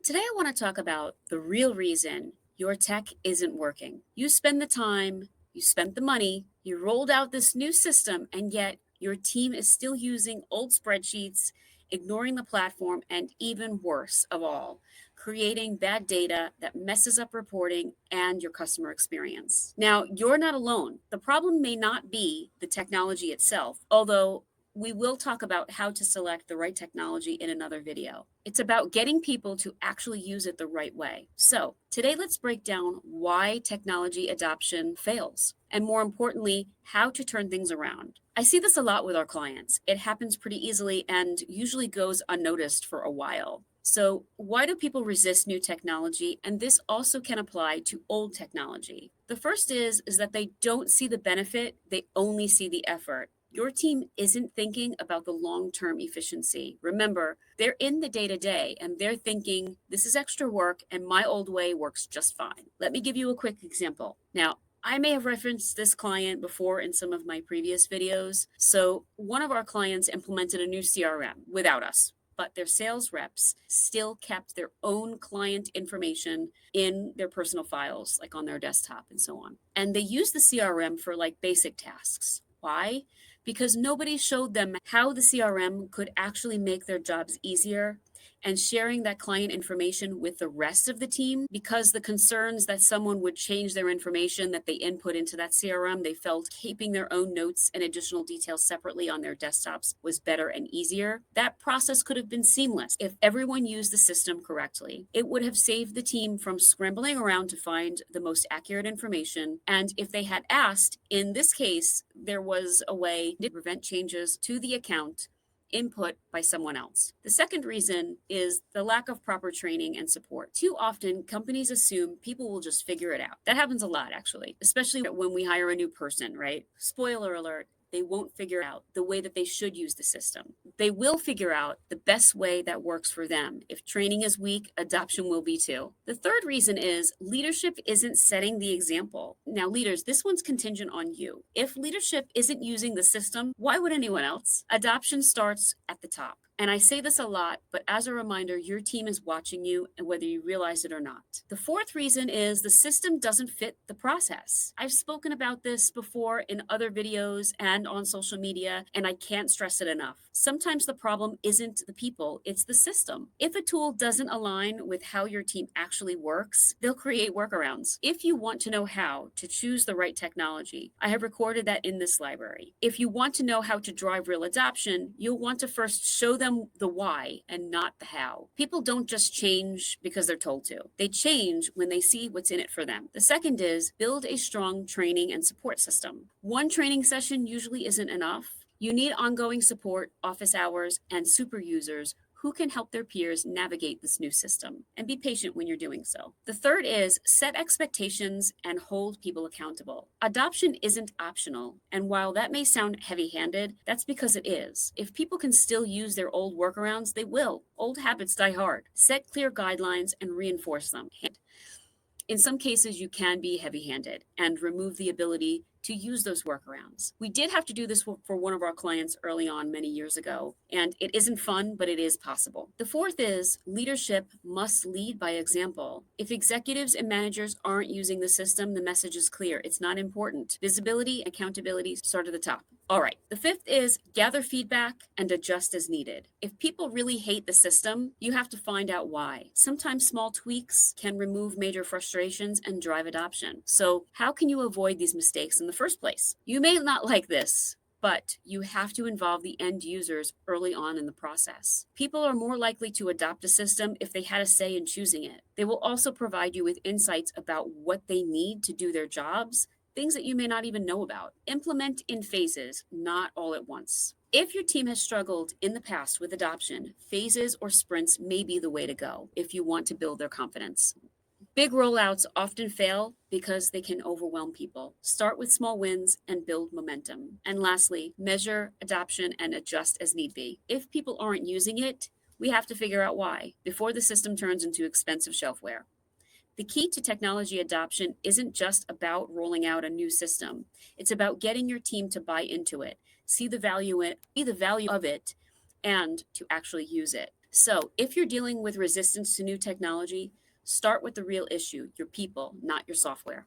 Today, I want to talk about the real reason your tech isn't working. You spend the time, you spent the money, you rolled out this new system, and yet your team is still using old spreadsheets, ignoring the platform, and even worse of all, creating bad data that messes up reporting and your customer experience. Now, you're not alone. The problem may not be the technology itself, although we will talk about how to select the right technology in another video. It's about getting people to actually use it the right way. So, today let's break down why technology adoption fails, and more importantly, how to turn things around. I see this a lot with our clients. It happens pretty easily and usually goes unnoticed for a while. So, why do people resist new technology? And this also can apply to old technology. The first is that they don't see the benefit, they only see the effort. Your team isn't thinking about the long-term efficiency. Remember, they're in the day-to-day and they're thinking, this is extra work and my old way works just fine. Let me give you a quick example. Now, I may have referenced this client before in some of my previous videos. So one of our clients implemented a new CRM without us, but their sales reps still kept their own client information in their personal files, like on their desktop and so on. And they used the CRM for like basic tasks. Why? Because nobody showed them how the CRM could actually make their jobs easier and sharing that client information with the rest of the team, because the concerns that someone would change their information that they input into that CRM, they felt keeping their own notes and additional details separately on their desktops was better and easier. That process could have been seamless if everyone used the system correctly. It would have saved the team from scrambling around to find the most accurate information. And if they had asked, in this case, there was a way to prevent changes to the account input by someone else. The second reason is the lack of proper training and support. Too often, companies assume people will just figure it out. That happens a lot, actually, especially when we hire a new person, right? Spoiler alert. They won't figure out the way that they should use the system. They will figure out the best way that works for them. If training is weak, adoption will be too. The third reason is leadership isn't setting the example. Now, leaders, this one's contingent on you. If leadership isn't using the system, why would anyone else? Adoption starts at the top. And I say this a lot, but as a reminder, your team is watching you and whether you realize it or not. The fourth reason is the system doesn't fit the process. I've spoken about this before in other videos and on social media, and I can't stress it enough. Sometimes the problem isn't the people, it's the system. If a tool doesn't align with how your team actually works, they'll create workarounds. If you want to know how to choose the right technology, I have recorded that in this library. If you want to know how to drive real adoption, you'll want to first show them the why and not the how. People don't just change because they're told to. They change when they see what's in it for them. The second is build a strong training and support system. One training session usually isn't enough. You need ongoing support, office hours, and super users who can help their peers navigate this new system, and be patient when you're doing so. The third is set expectations and hold people accountable. Adoption isn't optional, and while that may sound heavy-handed, that's because it is. If people can still use their old workarounds, they will. Old habits die hard. Set clear guidelines and reinforce them. In some cases, you can be heavy-handed and remove the ability to use those workarounds. We did have to do this for one of our clients early on many years ago, and it isn't fun, but it is possible. The fourth is leadership must lead by example. If executives and managers aren't using the system, the message is clear. It's not important. Visibility, accountability start at the top. All right. The fifth is gather feedback and adjust as needed. If people really hate the system, you have to find out why. Sometimes small tweaks can remove major frustrations and drive adoption. So how can you avoid these mistakes in the first place? You may not like this, but you have to involve the end users early on in the process. People are more likely to adopt a system if they had a say in choosing it. They will also provide you with insights about what they need to do their jobs, things that you may not even know about. Implement in phases, not all at once. If your team has struggled in the past with adoption, phases or sprints may be the way to go if you want to build their confidence. Big rollouts often fail because they can overwhelm people. Start with small wins and build momentum. And lastly, measure adoption and adjust as need be. If people aren't using it, we have to figure out why before the system turns into expensive shelfware. The key to technology adoption isn't just about rolling out a new system. It's about getting your team to buy into it, see the value of it, and to actually use it. So, if you're dealing with resistance to new technology, start with the real issue, your people, not your software.